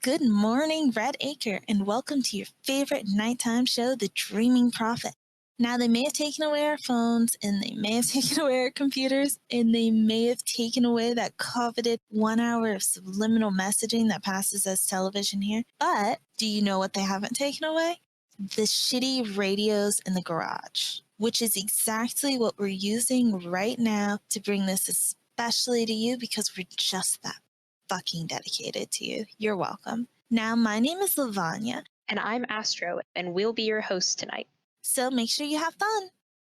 Good morning, Red Acre, and welcome to your favorite nighttime show, The Dreaming Prophet. Now, they may have taken away our phones, and they may have taken away our computers, and they may have taken away that coveted 1 hour of subliminal messaging that passes as television here. But do you know what they haven't taken away? The shitty radios in the garage, which is exactly what we're using right now to bring this especially to you because we're just that fucking dedicated to you. You're welcome. Now, my name is Lavanya. And I'm Astro, and we'll be your hosts tonight. So make sure you have fun.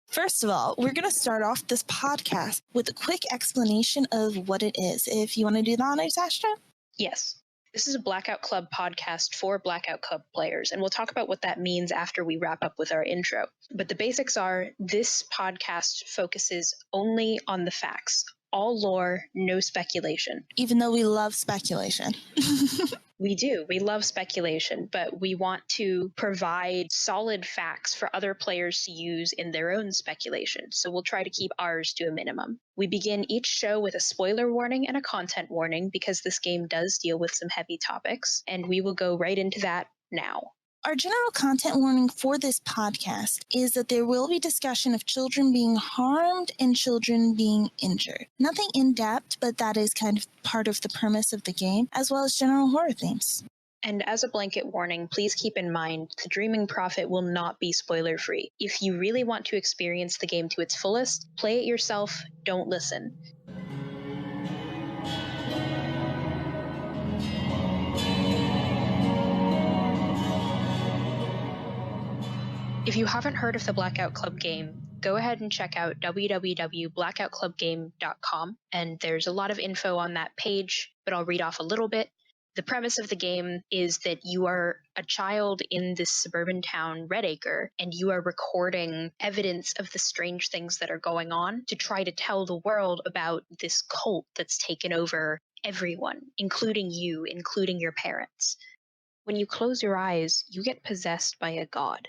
First of all, we're going to start off this podcast with a quick explanation of what it is. If you want to do the honors, Astro? Yes. This is a Blackout Club podcast for Blackout Club players, and we'll talk about what that means after we wrap up with our intro. But the basics are this podcast focuses only on the facts. All lore, no speculation. Even though we love speculation. We do. We love speculation, but we want to provide solid facts for other players to use in their own speculation. So we'll try to keep ours to a minimum. We begin each show with a spoiler warning and a content warning because this game does deal with some heavy topics, and we will go right into that now. Our general content warning for this podcast is that there will be discussion of children being harmed and children being injured. Nothing in depth, but that is kind of part of the premise of the game, as well as general horror themes. And as a blanket warning, please keep in mind, The Dreaming Prophet will not be spoiler-free. If you really want to experience the game to its fullest, play it yourself, don't listen. If you haven't heard of the Blackout Club game, go ahead and check out www.blackoutclubgame.com, and there's a lot of info on that page, but I'll read off a little bit. The premise of the game is that you are a child in this suburban town, Red Acre, and you are recording evidence of the strange things that are going on to try to tell the world about this cult that's taken over everyone, including you, including your parents. When you close your eyes, you get possessed by a god.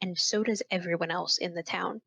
And so does everyone else in the town.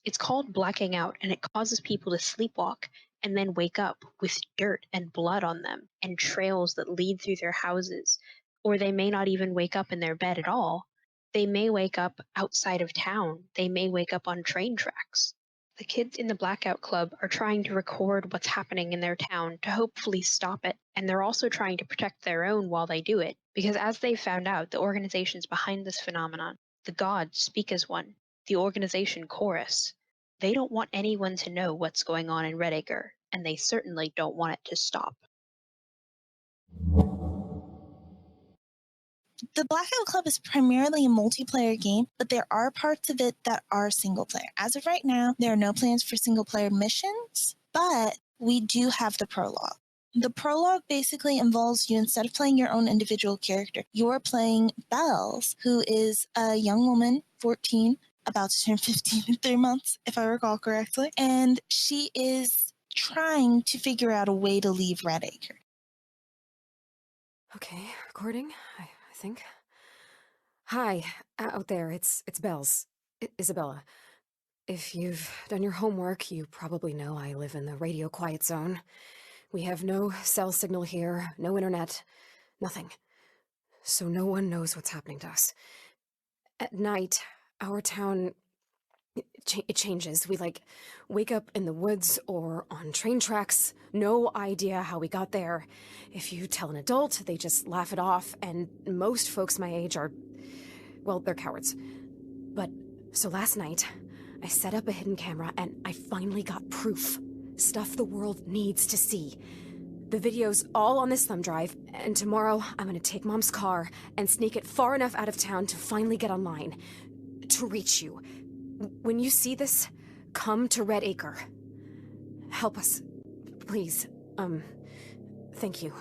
It's called blacking out, and it causes people to sleepwalk and then wake up with dirt and blood on them and trails that lead through their houses. Or they may not even wake up in their bed at all. They may wake up outside of town. They may wake up on train tracks. The kids in the Blackout Club are trying to record what's happening in their town to hopefully stop it, and they're also trying to protect their own while they do it, because as they've found out, the organizations behind this phenomenon, the gods speak as one, the organization chorus. They don't want anyone to know what's going on in Red Acre, and they certainly don't want it to stop. The Blackout Club is primarily a multiplayer game, but there are parts of it that are single player. As of right now, there are no plans for single player missions, but we do have the prologue. The prologue basically involves you, instead of playing your own individual character, you're playing Bells, who is a young woman, 14, about to turn 15 in 3 months, if I recall correctly, and she is trying to figure out a way to leave Red Acre. Okay, recording, I think. Hi, out there, it's Bells. Isabella. If you've done your homework, you probably know I live in the radio quiet zone. We have no cell signal here, no internet, nothing. So no one knows what's happening to us. At night, our town, it changes. We, wake up in the woods or on train tracks. No idea how we got there. If you tell an adult, they just laugh it off, and most folks my age are, well, they're cowards. But, so last night, I set up a hidden camera, and I finally got proof. Stuff the world needs to see. The video's all on this thumb drive, and tomorrow I'm gonna take Mom's car and sneak it far enough out of town to finally get online. To reach you. When you see this, come to Red Acre. Help us. Please. Thank you.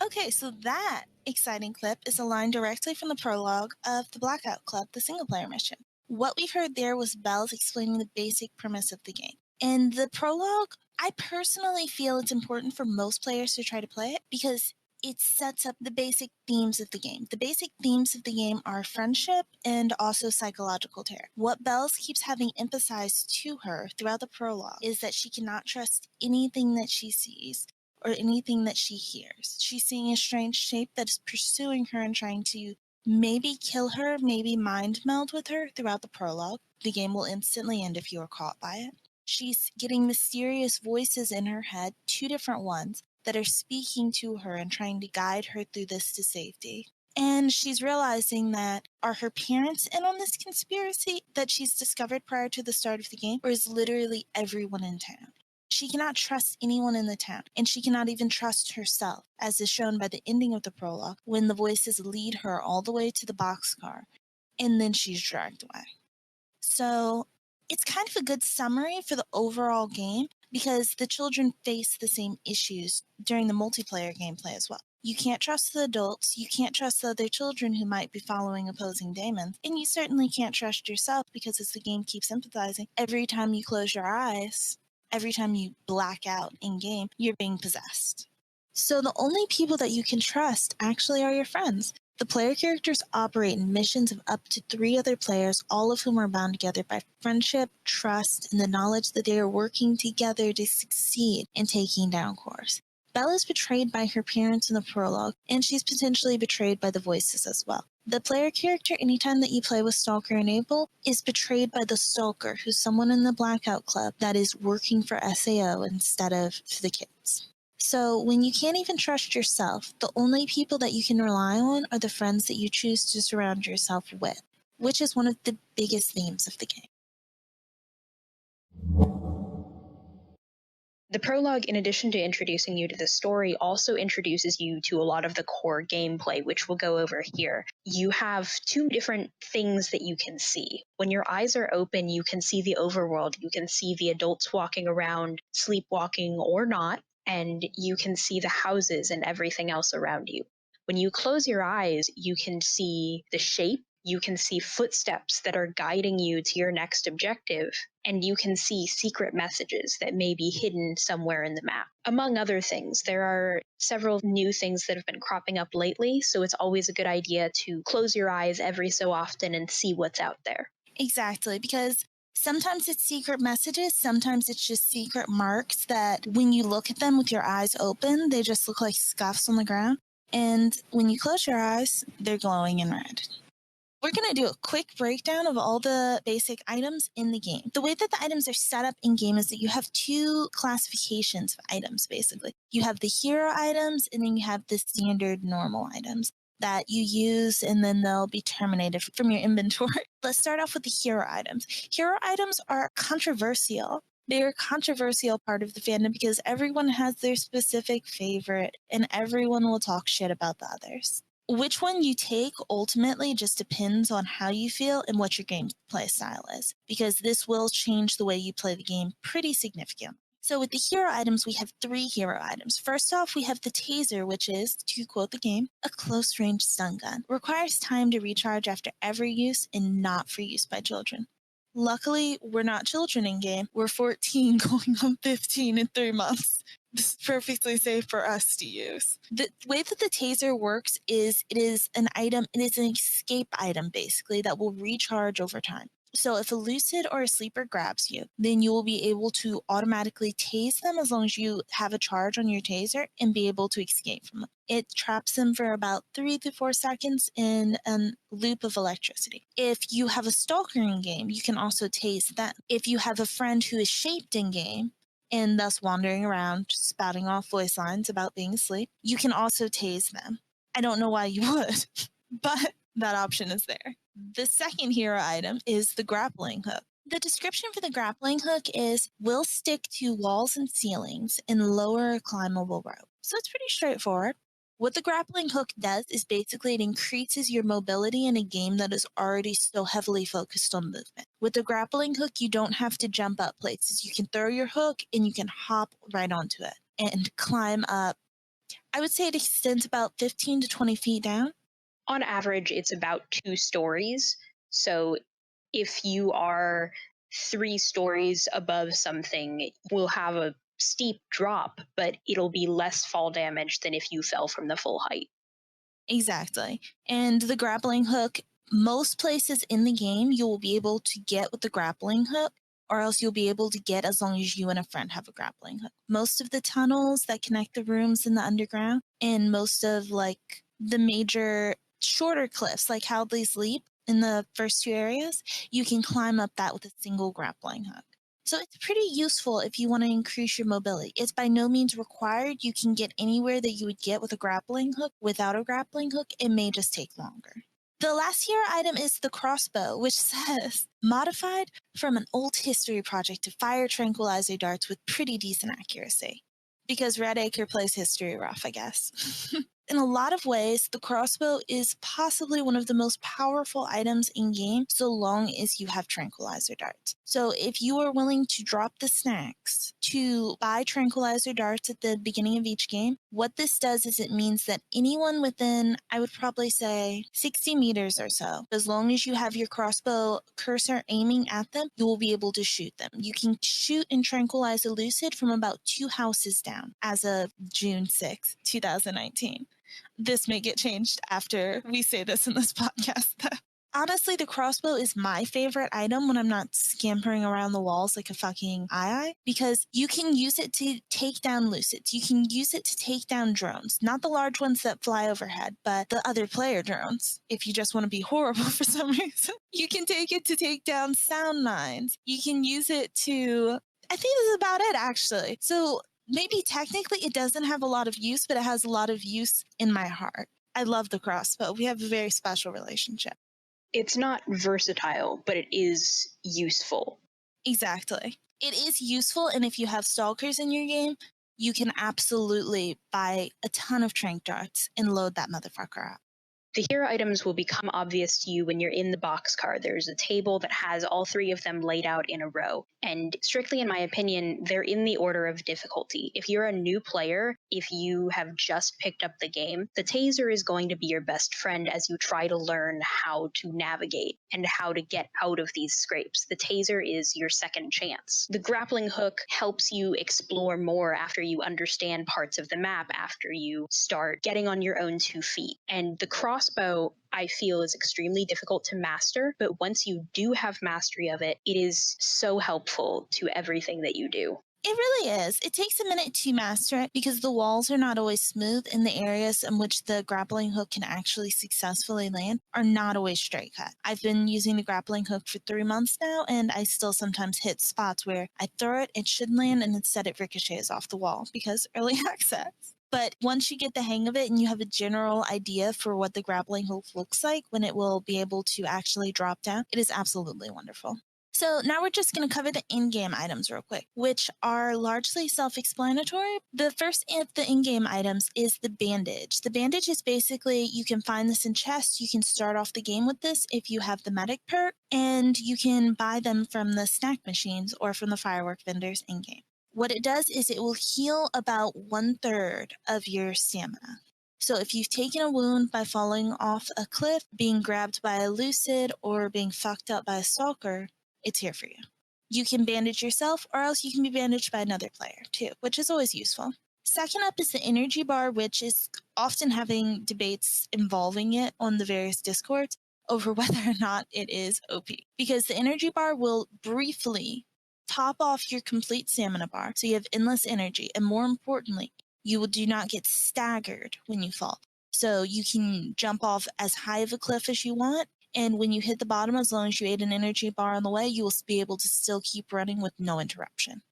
Okay, so that exciting clip is a line directly from the prologue of the Blackout Club, the single-player mission. What we've heard there was Bells explaining the basic premise of the game. In the prologue, I personally feel it's important for most players to try to play it because it sets up the basic themes of the game. The basic themes of the game are friendship and also psychological terror. What Bells keeps having emphasized to her throughout the prologue is that she cannot trust anything that she sees or anything that she hears. She's seeing a strange shape that is pursuing her and trying to maybe kill her, maybe mind meld with her throughout the prologue. The game will instantly end if you are caught by it. She's getting mysterious voices in her head, 2 different ones, that are speaking to her and trying to guide her through this to safety. And she's realizing that, are her parents in on this conspiracy that she's discovered prior to the start of the game, or is literally everyone in town? She cannot trust anyone in the town, and she cannot even trust herself, as is shown by the ending of the prologue, when the voices lead her all the way to the boxcar, and then she's dragged away. So it's kind of a good summary for the overall game, because the children face the same issues during the multiplayer gameplay as well. You can't trust the adults, you can't trust the other children who might be following opposing daemons, and you certainly can't trust yourself, because as the game keeps emphasizing, every time you close your eyes, every time you black out in-game, you're being possessed. So the only people that you can trust actually are your friends. The player characters operate in missions of up to 3 other players, all of whom are bound together by friendship, trust, and the knowledge that they are working together to succeed in taking down cores. Bella is betrayed by her parents in the prologue, and she's potentially betrayed by the voices as well. The player character, anytime that you play with Stalker and Abel, is betrayed by the Stalker, who's someone in the Blackout Club that is working for SAO instead of for the kids. So when you can't even trust yourself, the only people that you can rely on are the friends that you choose to surround yourself with, which is one of the biggest themes of the game. The prologue, in addition to introducing you to the story, also introduces you to a lot of the core gameplay, which we'll go over here. You have 2 different things that you can see. When your eyes are open, you can see the overworld. You can see the adults walking around, sleepwalking or not, and you can see the houses and everything else around you. When you close your eyes, you can see the shape. You can see footsteps that are guiding you to your next objective, and you can see secret messages that may be hidden somewhere in the map. Among other things, there are several new things that have been cropping up lately, so it's always a good idea to close your eyes every so often and see what's out there. Exactly, because sometimes it's secret messages, sometimes it's just secret marks that when you look at them with your eyes open, they just look like scuffs on the ground. And when you close your eyes, they're glowing in red. We're going to do a quick breakdown of all the basic items in the game. The way that the items are set up in game is that you have 2 classifications of items, basically. You have the hero items, and then you have the standard normal items that you use, and then they'll be terminated from your inventory. Let's start off with the hero items. Hero items are controversial. They're a controversial part of the fandom because everyone has their specific favorite, and everyone will talk shit about the others. Which one you take ultimately just depends on how you feel and what your gameplay style is, because this will change the way you play the game pretty significantly. So with the hero items, we have 3 hero items. First off, we have the taser, which is, to quote the game, a close-range stun gun. Requires time to recharge after every use and not for use by children. Luckily, we're not children in game. We're 14 going on 15 in 3 months. This is perfectly safe for us to use. The way that the taser works is it is an escape item basically that will recharge over time. So if a lucid or a sleeper grabs you, then you will be able to automatically tase them as long as you have a charge on your taser and be able to escape from them. It traps them for about 3 to 4 seconds in a loop of electricity. If you have a stalker in game, you can also tase them. If you have a friend who is shaped in game, and thus wandering around spouting off voice lines about being asleep, you can also tase them. I don't know why you would, but that option is there. The second hero item is the grappling hook. The description for the grappling hook is, will stick to walls and ceilings and lower a climbable rope. So it's pretty straightforward. What the grappling hook does is basically it increases your mobility in a game that is already so heavily focused on movement. With the grappling hook, you don't have to jump up places. You can throw your hook and you can hop right onto it and climb up. I would say it extends about 15 to 20 feet down. On average, it's about 2 stories. So if you are 3 stories above something, we'll have a steep drop, but it'll be less fall damage than if you fell from the full height. Exactly. And the grappling hook, most places in the game, you will be able to get with the grappling hook or else you'll be able to get as long as you and a friend have a grappling hook. Most of the tunnels that connect the rooms in the underground and most of like the major shorter cliffs like Howley's Leap in the first two areas, you can climb up that with a single grappling hook. So it's pretty useful if you want to increase your mobility. It's by no means required. You can get anywhere that you would get with a grappling hook. Without a grappling hook, it may just take longer. The last hero item is the crossbow, which says, modified from an old history project to fire tranquilizer darts with pretty decent accuracy. Because Red Acre plays history rough, I guess. In a lot of ways, the crossbow is possibly one of the most powerful items in game so long as you have tranquilizer darts. So if you are willing to drop the snacks to buy tranquilizer darts at the beginning of each game, what this does is it means that anyone within, I would probably say 60 meters or so, as long as you have your crossbow cursor aiming at them, you will be able to shoot them. You can shoot and tranquilize a lucid from about 2 houses down as of June 6th, 2019. This may get changed after we say this in this podcast. Honestly, the crossbow is my favorite item when I'm not scampering around the walls like a fucking eye, because you can use it to take down lucids. You can use it to take down drones, not the large ones that fly overhead, but the other player drones. If you just want to be horrible for some reason, you can take it to take down sound mines. You can use it to, I think this is about it actually. So maybe technically it doesn't have a lot of use, but it has a lot of use in my heart. I love the crossbow. We have a very special relationship. It's not versatile, but it is useful. Exactly. It is useful, and if you have stalkers in your game, you can absolutely buy a ton of tranq darts and load that motherfucker up. The hero items will become obvious to you when you're in the boxcar. There's a table that has all three of them laid out in a row. And strictly in my opinion, they're in the order of difficulty. If you're a new player, if you have just picked up the game, the taser is going to be your best friend as you try to learn how to navigate and how to get out of these scrapes. The taser is your second chance. The grappling hook helps you explore more after you understand parts of the map, after you start getting on your own 2 feet. And the crossbow, I feel, is extremely difficult to master, but once you do have mastery of it, it is so helpful to everything that you do. It really is. It takes a minute to master it because the walls are not always smooth, and the areas in which the grappling hook can actually successfully land are not always straight cut. I've been using the grappling hook for 3 months now, and I still sometimes hit spots where I throw it, it should land, and instead it ricochets off the wall because early access. But once you get the hang of it and you have a general idea for what the grappling hook looks like when it will be able to actually drop down, it is absolutely wonderful. So now we're just going to cover the in-game items real quick, which are largely self-explanatory. The first of the in-game items is the bandage. The bandage is basically, you can find this in chests. You can start off the game with this if you have the medic perk, and you can buy them from the snack machines or from the firework vendors in-game. What it does is it will heal about 1/3 of your stamina. So if you've taken a wound by falling off a cliff, being grabbed by a lucid, or being fucked up by a stalker, it's here for you. You can bandage yourself, or else you can be bandaged by another player too, which is always useful. Second up is the energy bar, which is often having debates involving it on the various discords over whether or not it is OP. Because the energy bar will briefly top off your complete stamina bar, so you have endless energy, and more importantly, you do not get staggered when you fall. So you can jump off as high of a cliff as you want, and when you hit the bottom, as long as you ate an energy bar on the way, you will be able to still keep running with no interruption.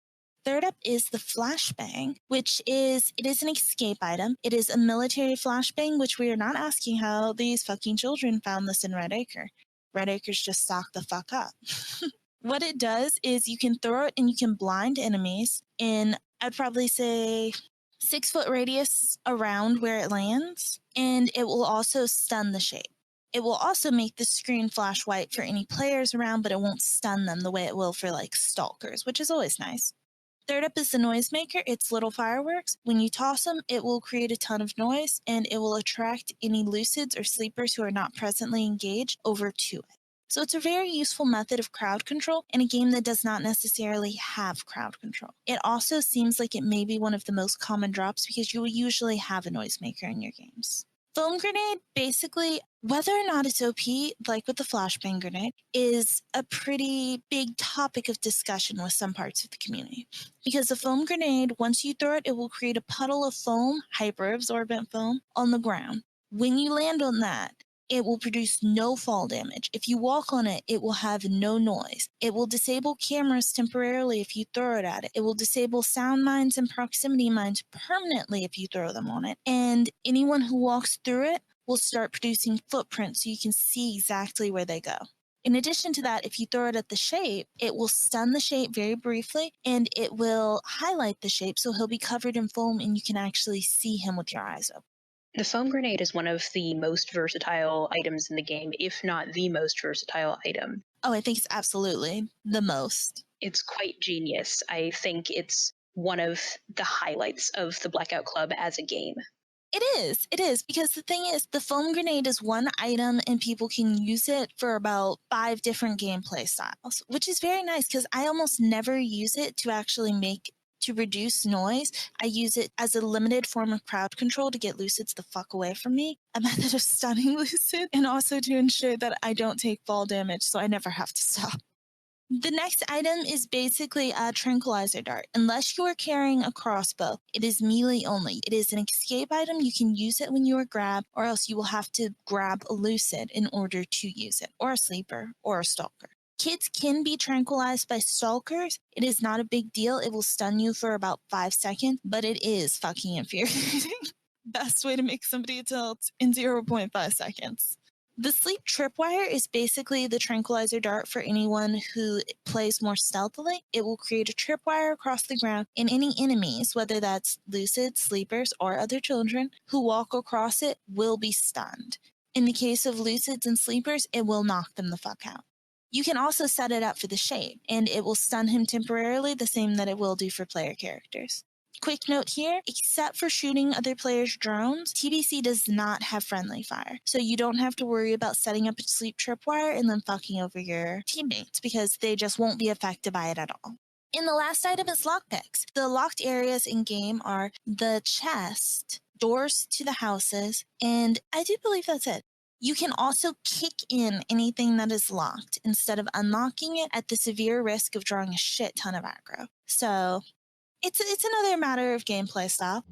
Third up is the flashbang, which is an escape item. It is a military flashbang, which we are not asking how these fucking children found this in Red Acre. Red Acre's just stocked the fuck up. What it does is you can throw it and you can blind enemies in, I'd probably say, 6-foot radius around where it lands, and it will also stun the shape. It will also make the screen flash white for any players around, but it won't stun them the way it will for like stalkers, which is always nice. Third up is the noisemaker. It's little fireworks. When you toss them, it will create a ton of noise, and it will attract any lucids or sleepers who are not presently engaged over to it. So it's a very useful method of crowd control in a game that does not necessarily have crowd control. It also seems like it may be one of the most common drops because you will usually have a noisemaker in your games. Foam grenade, basically, Whether or not it's OP, like with the flashbang grenade, is a pretty big topic of discussion with some parts of the community. Because the foam grenade, once you throw it, it will create a puddle of foam, hyper-absorbent foam, on the ground. When you land on that, it will produce no fall damage. If you walk on it, it will have no noise. It will disable cameras temporarily if you throw it at it. It will disable sound mines and proximity mines permanently if you throw them on it. And anyone who walks through it will start producing footprints so you can see exactly where they go. In addition to that, if you throw it at the shape, it will stun the shape very briefly and it will highlight the shape so he'll be covered in foam and you can actually see him with your eyes open. The foam grenade is one of the most versatile items in the game, if not the most versatile item. Oh, I think it's absolutely the most. It's quite genius. I think it's one of the highlights of the Blackout Club as a game. It is, because the thing is, the foam grenade is one item and people can use it for about 5 different gameplay styles, which is very nice because I almost never use it to actually to reduce noise. I use it as a limited form of crowd control to get Lucids the fuck away from me, a method of stunning Lucid, and also to ensure that I don't take fall damage so I never have to stop. The next item is basically a tranquilizer dart. Unless you are carrying a crossbow, it is melee only. It is an escape item. You can use it when you are grabbed, or else you will have to grab a lucid in order to use it, or a sleeper, or a stalker. Kids can be tranquilized by stalkers. It is not a big deal. It will stun you for about 5 seconds, but it is fucking infuriating. Best way to make somebody tilt in 0.5 seconds. The sleep tripwire is basically the tranquilizer dart for anyone who plays more stealthily. It will create a tripwire across the ground, and any enemies, whether that's lucid, sleepers, or other children, who walk across it will be stunned. In the case of lucids and sleepers, it will knock them the fuck out. You can also set it up for the shape, and it will stun him temporarily, the same that it will do for player characters. Quick note here, except for shooting other players' drones, TBC does not have friendly fire. So you don't have to worry about setting up a sleep tripwire and then fucking over your teammates because they just won't be affected by it at all. And the last item is lockpicks. The locked areas in game are the chest, doors to the houses, and I do believe that's it. You can also kick in anything that is locked instead of unlocking it at the severe risk of drawing a shit ton of aggro. So it's another matter of gameplay style.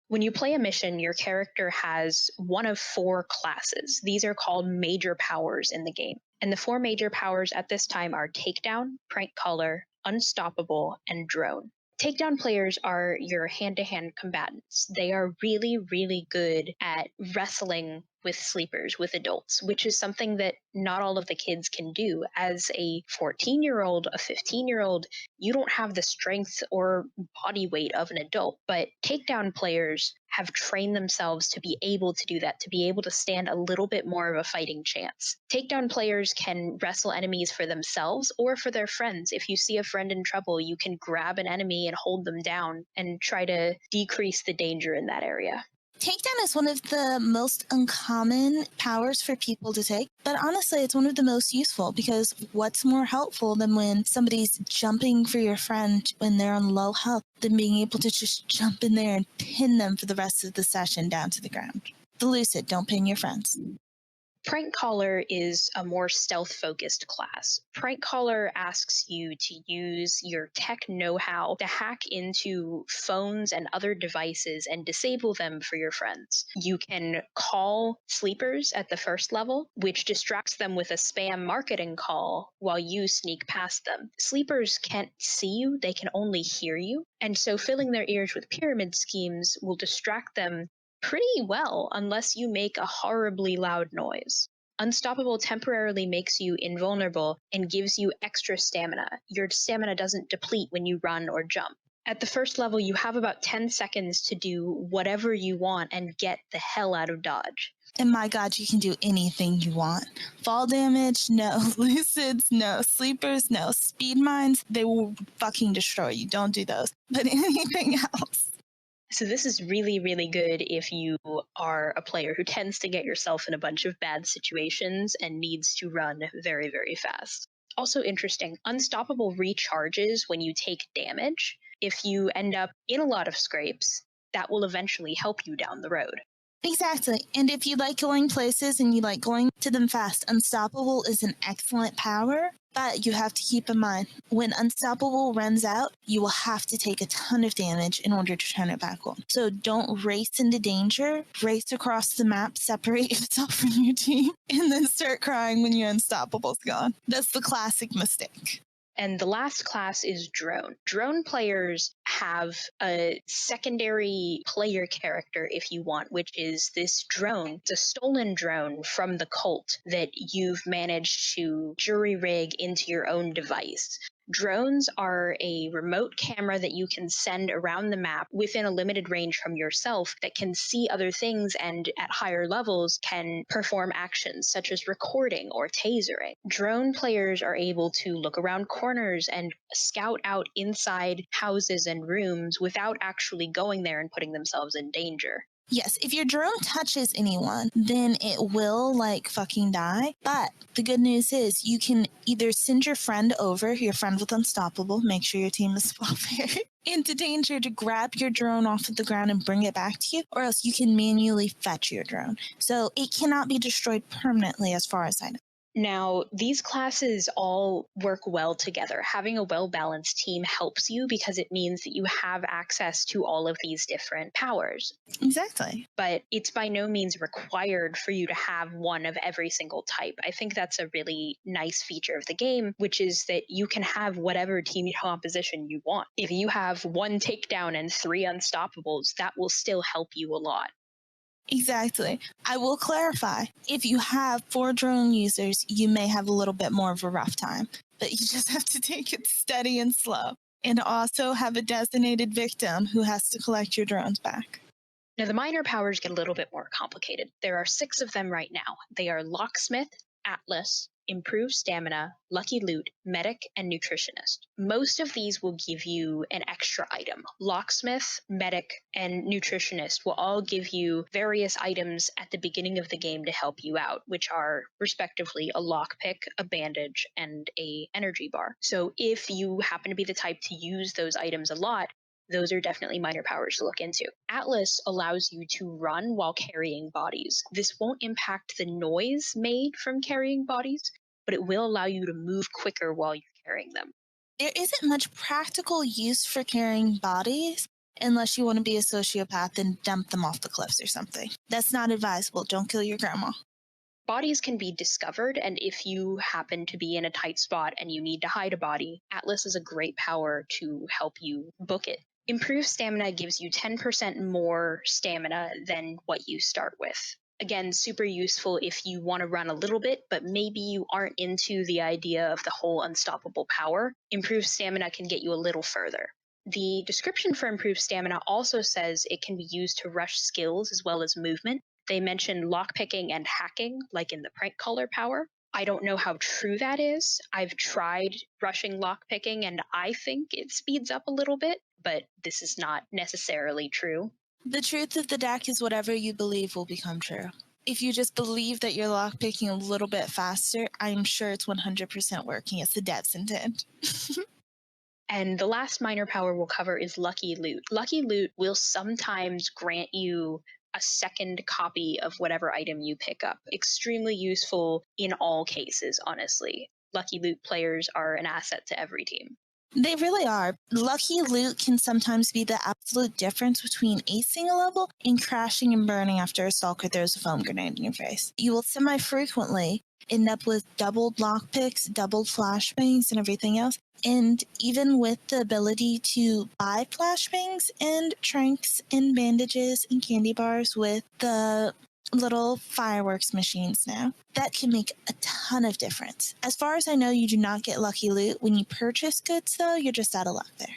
When you play a mission, your character has one of 4 classes. These are called major powers in the game. And the 4 major powers at this time are Takedown, Prank Caller, Unstoppable, and Drone. Takedown players are your hand-to-hand combatants. They are really, really good at wrestling with sleepers, with adults, which is something that not all of the kids can do. As a 14-year-old, a 15-year-old, you don't have the strength or body weight of an adult, but takedown players have trained themselves to be able to do that, to be able to stand a little bit more of a fighting chance. Takedown players can wrestle enemies for themselves or for their friends. If you see a friend in trouble, you can grab an enemy and hold them down and try to decrease the danger in that area. Takedown is one of the most uncommon powers for people to take, but honestly, it's one of the most useful because what's more helpful than when somebody's jumping for your friend when they're on low health than being able to just jump in there and pin them for the rest of the session down to the ground? The lucid, don't pin your friends. Prank Caller is a more stealth-focused class. Prank Caller asks you to use your tech know-how to hack into phones and other devices and disable them for your friends. You can call sleepers at the first level, which distracts them with a spam marketing call while you sneak past them. Sleepers can't see you, they can only hear you, and so filling their ears with pyramid schemes will distract them pretty well unless you make a horribly loud noise. Unstoppable temporarily makes you invulnerable and gives you extra stamina. Your stamina doesn't deplete when you run or jump. At the first level, you have about 10 seconds to do whatever you want and get the hell out of Dodge. And my God, you can do anything you want. Fall damage, no. Lucids, no. Sleepers, no. Speed mines, they will fucking destroy you. Don't do those. But anything else. So this is really, really good if you are a player who tends to get yourself in a bunch of bad situations and needs to run very, very fast. Also interesting, Unstoppable recharges when you take damage. If you end up in a lot of scrapes, that will eventually help you down the road. Exactly. And if you like going places and you like going to them fast, Unstoppable is an excellent power. But you have to keep in mind, when Unstoppable runs out, you will have to take a ton of damage in order to turn it back on. So don't race into danger, race across the map, separate yourself from your team, and then start crying when your Unstoppable's gone. That's the classic mistake. And the last class is Drone. Drone players have a secondary player character, if you want, which is this drone. It's a stolen drone from the cult that you've managed to jury rig into your own device. Drones are a remote camera that you can send around the map within a limited range from yourself that can see other things and at higher levels can perform actions such as recording or tasering. Drone players are able to look around corners and scout out inside houses and rooms without actually going there and putting themselves in danger. Yes, if your drone touches anyone, then it will fucking die. But the good news is you can either send your friend over, your friend with Unstoppable, make sure your team is prepared, into danger to grab your drone off of the ground and bring it back to you, or else you can manually fetch your drone. So it cannot be destroyed permanently as far as I know. Now, these classes all work well together. Having a well-balanced team helps you because it means that you have access to all of these different powers. Exactly. But it's by no means required for you to have one of every single type. I think that's a really nice feature of the game, which is that you can have whatever team composition you want. If you have 1 takedown and 3 unstoppables, that will still help you a lot. Exactly. I will clarify, if you have 4 drone users, you may have a little bit more of a rough time, but you just have to take it steady and slow. And also have a designated victim who has to collect your drones back. Now, the minor powers get a little bit more complicated. There are 6 of them right now. They are Locksmith, Atlas, Improve Stamina, Lucky Loot, Medic, and Nutritionist. Most of these will give you an extra item. Locksmith, Medic, and Nutritionist will all give you various items at the beginning of the game to help you out, which are respectively a lockpick, a bandage, and a energy bar. So if you happen to be the type to use those items a lot, those are definitely minor powers to look into. Atlas allows you to run while carrying bodies. This won't impact the noise made from carrying bodies, but it will allow you to move quicker while you're carrying them. There isn't much practical use for carrying bodies unless you want to be a sociopath and dump them off the cliffs or something. That's not advisable. Don't kill your grandma. Bodies can be discovered, and if you happen to be in a tight spot and you need to hide a body, Atlas is a great power to help you book it. Improved Stamina gives you 10% more stamina than what you start with. Again, super useful if you want to run a little bit, but maybe you aren't into the idea of the whole unstoppable power. Improved Stamina can get you a little further. The description for Improved Stamina also says it can be used to rush skills as well as movement. They mention lockpicking and hacking, like in the prank caller power. I don't know how true that is. I've tried rushing lockpicking, and I think it speeds up a little bit, but this is not necessarily true. The truth of the deck is whatever you believe will become true. If you just believe that you're lockpicking a little bit faster, I'm sure it's 100% working as the devs intend. And the last minor power we'll cover is Lucky Loot. Lucky Loot will sometimes grant you a second copy of whatever item you pick up. Extremely useful in all cases, honestly. Lucky Loot players are an asset to every team. They really are. Lucky Loot can sometimes be the absolute difference between acing a level and crashing and burning after a Stalker throws a foam grenade in your face. You will semi-frequently end up with doubled lockpicks, doubled flashbangs, and everything else. And even with the ability to buy flashbangs and tranqs and bandages and candy bars with the little fireworks machines now, that can make a ton of difference. As far as I know, you do not get Lucky Loot. When you purchase goods, though, you're just out of luck there.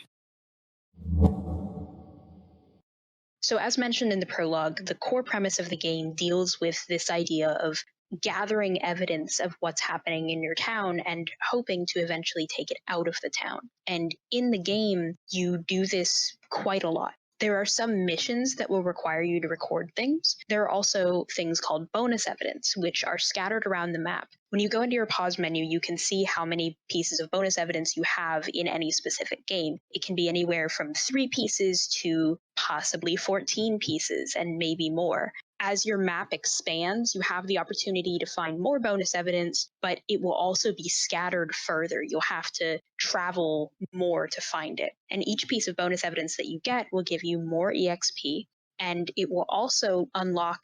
So as mentioned in the prologue, the core premise of the game deals with this idea of gathering evidence of what's happening in your town and hoping to eventually take it out of the town. And in the game, you do this quite a lot. There are some missions that will require you to record things. There are also things called bonus evidence, which are scattered around the map. When you go into your pause menu, you can see how many pieces of bonus evidence you have in any specific game. It can be anywhere from 3 pieces to possibly 14 pieces and maybe more. As your map expands, you have the opportunity to find more bonus evidence, but it will also be scattered further. You'll have to travel more to find it. And each piece of bonus evidence that you get will give you more EXP, and it will also unlock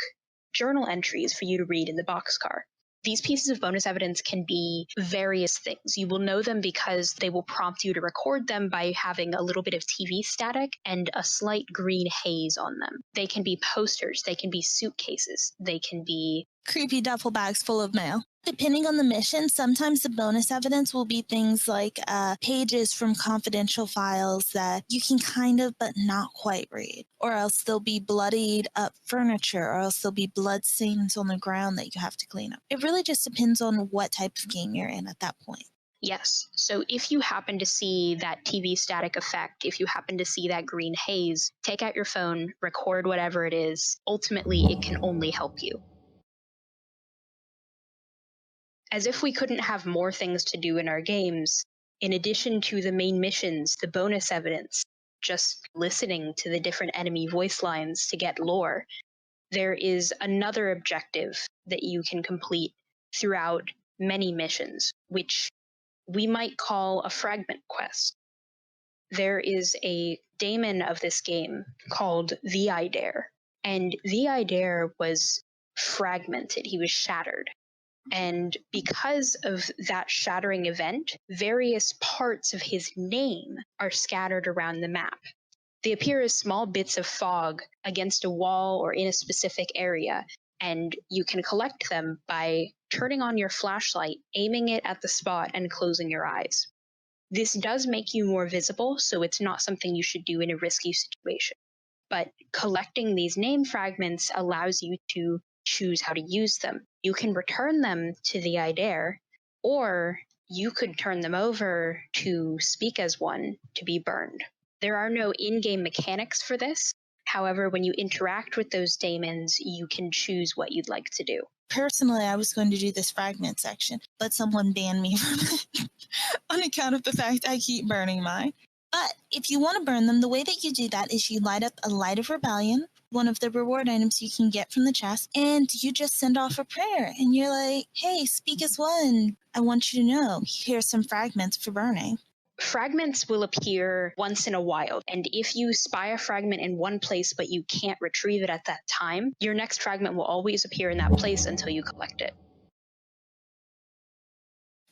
journal entries for you to read in the boxcar. These pieces of bonus evidence can be various things. You will know them because they will prompt you to record them by having a little bit of TV static and a slight green haze on them. They can be posters, they can be suitcases, they can be creepy duffel bags full of mail. Depending on the mission, sometimes the bonus evidence will be things like pages from confidential files that you can kind of but not quite read. Or else there'll be bloodied up furniture, or else there'll be blood stains on the ground that you have to clean up. It really just depends on what type of game you're in at that point. Yes. So if you happen to see that TV static effect, if you happen to see that green haze, take out your phone, record whatever it is. Ultimately, it can only help you. As if we couldn't have more things to do in our games, in addition to the main missions, the bonus evidence, just listening to the different enemy voice lines to get lore, there is another objective that you can complete throughout many missions, which we might call a fragment quest. There is a daemon of this game called the Idare, and the Idare was fragmented. He was shattered. And because of that shattering event, various parts of his name are scattered around the map. They appear as small bits of fog against a wall or in a specific area, and you can collect them by turning on your flashlight, aiming it at the spot, and closing your eyes. This does make you more visible, so it's not something you should do in a risky situation. But collecting these name fragments allows you to choose how to use them. You can return them to the Idare, or you could turn them over to Speak as One to be burned. There are no in-game mechanics for this. However, when you interact with those daemons, you can choose what you'd like to do. Personally, I was going to do this fragment section, but someone banned me from it on account of the fact I keep burning mine. But if you want to burn them, the way that you do that is you light up a Light of Rebellion, one of the reward items you can get from the chest, and you just send off a prayer. And you're like, hey, Speak as One, I want you to know, here's some fragments for burning. Fragments will appear once in a while, and if you spy a fragment in one place but you can't retrieve it at that time, your next fragment will always appear in that place until you collect it.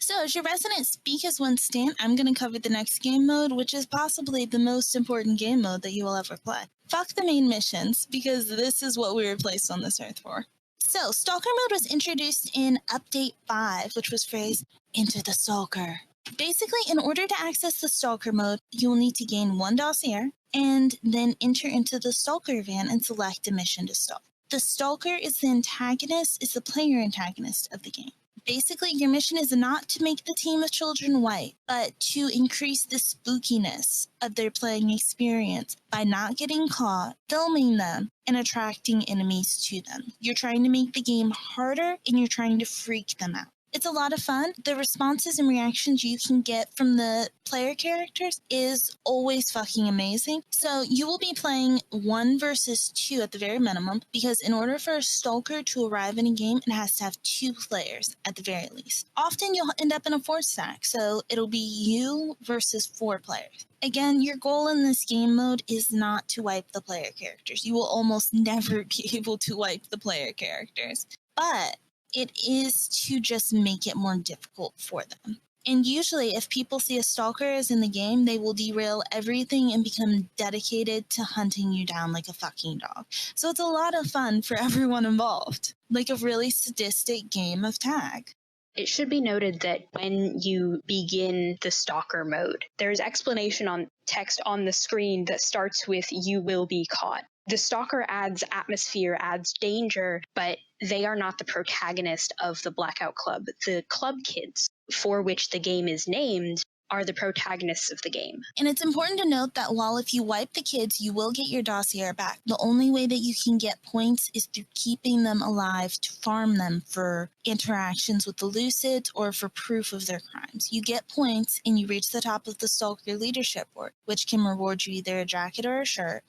So as your resident Speak as One stan, I'm going to cover the next game mode, which is possibly the most important game mode that you will ever play. Fuck the main missions, because this is what we were placed on this earth for. So, Stalker Mode was introduced in Update 5, which was phrased, Enter the Stalker. Basically, in order to access the Stalker Mode, you will need to gain 1 dossier, and then enter into the Stalker van and select a mission to stalk. The Stalker is the antagonist, is the player antagonist of the game. Basically, your mission is not to make the team of children white, but to increase the spookiness of their playing experience by not getting caught, filming them, and attracting enemies to them. You're trying to make the game harder, and you're trying to freak them out. It's a lot of fun. The responses and reactions you can get from the player characters is always fucking amazing. So you will be playing 1 versus 2 at the very minimum, because in order for a stalker to arrive in a game, it has to have 2 players at the very least. Often you'll end up in a 4 stack, so it'll be you versus 4 players. Again, your goal in this game mode is not to wipe the player characters. You will almost never be able to wipe the player characters. But it is to just make it more difficult for them. And usually, if people see a stalker is in the game, they will derail everything and become dedicated to hunting you down like a fucking dog. So it's a lot of fun for everyone involved. Like a really sadistic game of tag. It should be noted that when you begin the Stalker mode, there's explanation on text on the screen that starts with "you will be caught." The Stalker adds atmosphere, adds danger, but they are not the protagonist of the Blackout Club. The club kids, for which the game is named, are the protagonists of the game. And it's important to note that while if you wipe the kids, you will get your dossier back, the only way that you can get points is through keeping them alive to farm them for interactions with the Lucids or for proof of their crimes. You get points and you reach the top of the Stalker Leadership Board, which can reward you either a jacket or a shirt,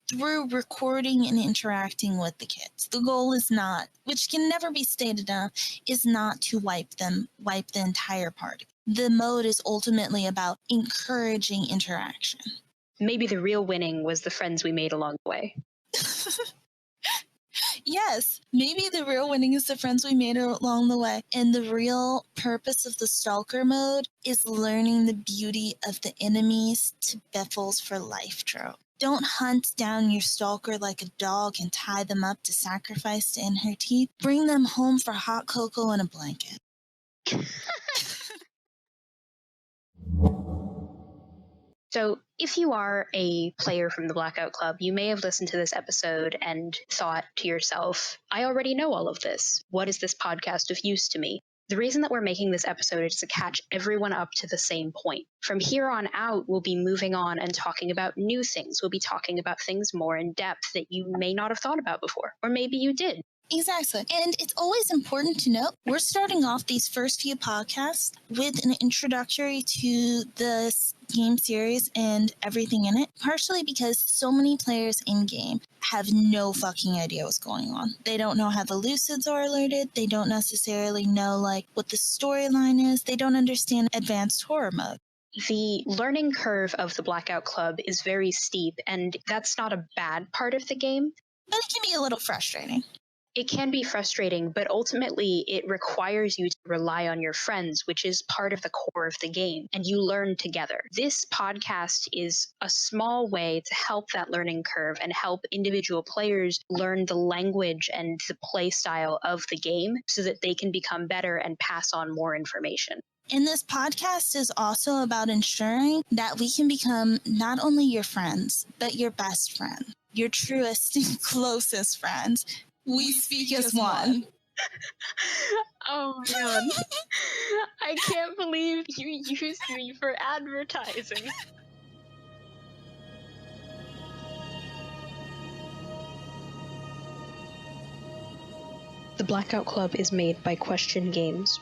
through recording and interacting with the kids. The goal is not, which can never be stated enough, is not to wipe the entire party. The mode is ultimately about encouraging interaction. Maybe the real winning was the friends we made along the way. Yes, maybe the real winning is the friends we made along the way. And the real purpose of the Stalker mode is learning the beauty of the enemies to Biffles for life trope. Don't hunt down your stalker like a dog and tie them up to sacrifice to in her teeth. Bring them home for hot cocoa and a blanket. So if you are a player from the Blackout Club, you may have listened to this episode and thought to yourself, I already know all of this. What is this podcast of use to me? The reason that we're making this episode is to catch everyone up to the same point. From here on out, we'll be moving on and talking about new things. We'll be talking about things more in depth that you may not have thought about before, or maybe you did. Exactly. And it's always important to note, we're starting off these first few podcasts with an introductory to the game series and everything in it, partially because so many players in-game have no fucking idea what's going on. They don't know how the Lucids are alerted. They don't necessarily know, what the storyline is. They don't understand advanced horror mode. The learning curve of the Blackout Club is very steep, and that's not a bad part of the game. But it can be a little frustrating. It can be frustrating, but ultimately it requires you to rely on your friends, which is part of the core of the game, and you learn together. This podcast is a small way to help that learning curve and help individual players learn the language and the play style of the game so that they can become better and pass on more information. And this podcast is also about ensuring that we can become not only your friends, but your best friend, your truest and closest friends. We speak as one. Oh my god. I can't believe you used me for advertising. The Blackout Club is made by Question Games.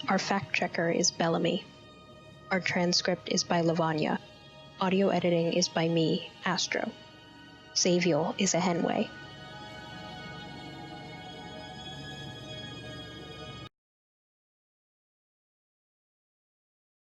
Our fact checker is Bellamy. Our transcript is by Lavanya. Audio editing is by me, Astro. Saviel is a Henway.